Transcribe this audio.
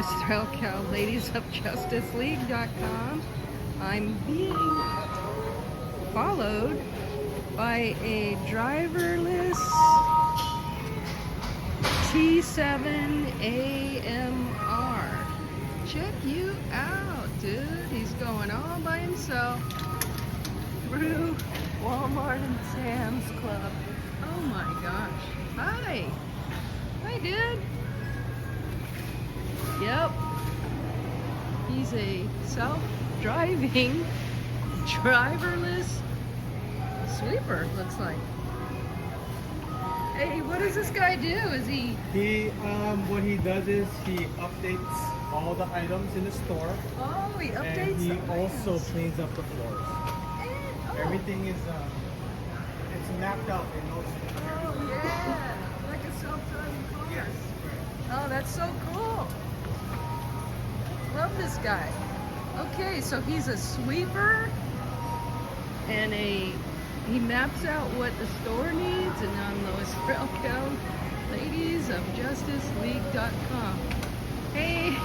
Lois Threlkeld, ladiesofjusticeleague.com. I'm being followed by a driverless T7 AMR. Check you out, dude. He's going all by himself through Walmart and Sam's Club. Oh my gosh. Hi. Hi, dude. Yep. He's a self-driving, driverless sweeper, looks like. Hey, what does this guy do? Is he... What he does is he updates all the items in the store. Oh, he updates and he the also items. cleans up the floors. And, Everything is it's mapped out in those. Oh, yeah. Like a self-driving car. Yes. Oh, that's so cool. Love this guy. Okay, so he's a sweeper and he maps out what the store needs, and I'm Lois Threlkeld, ladiesofjusticeleague.com. Hey.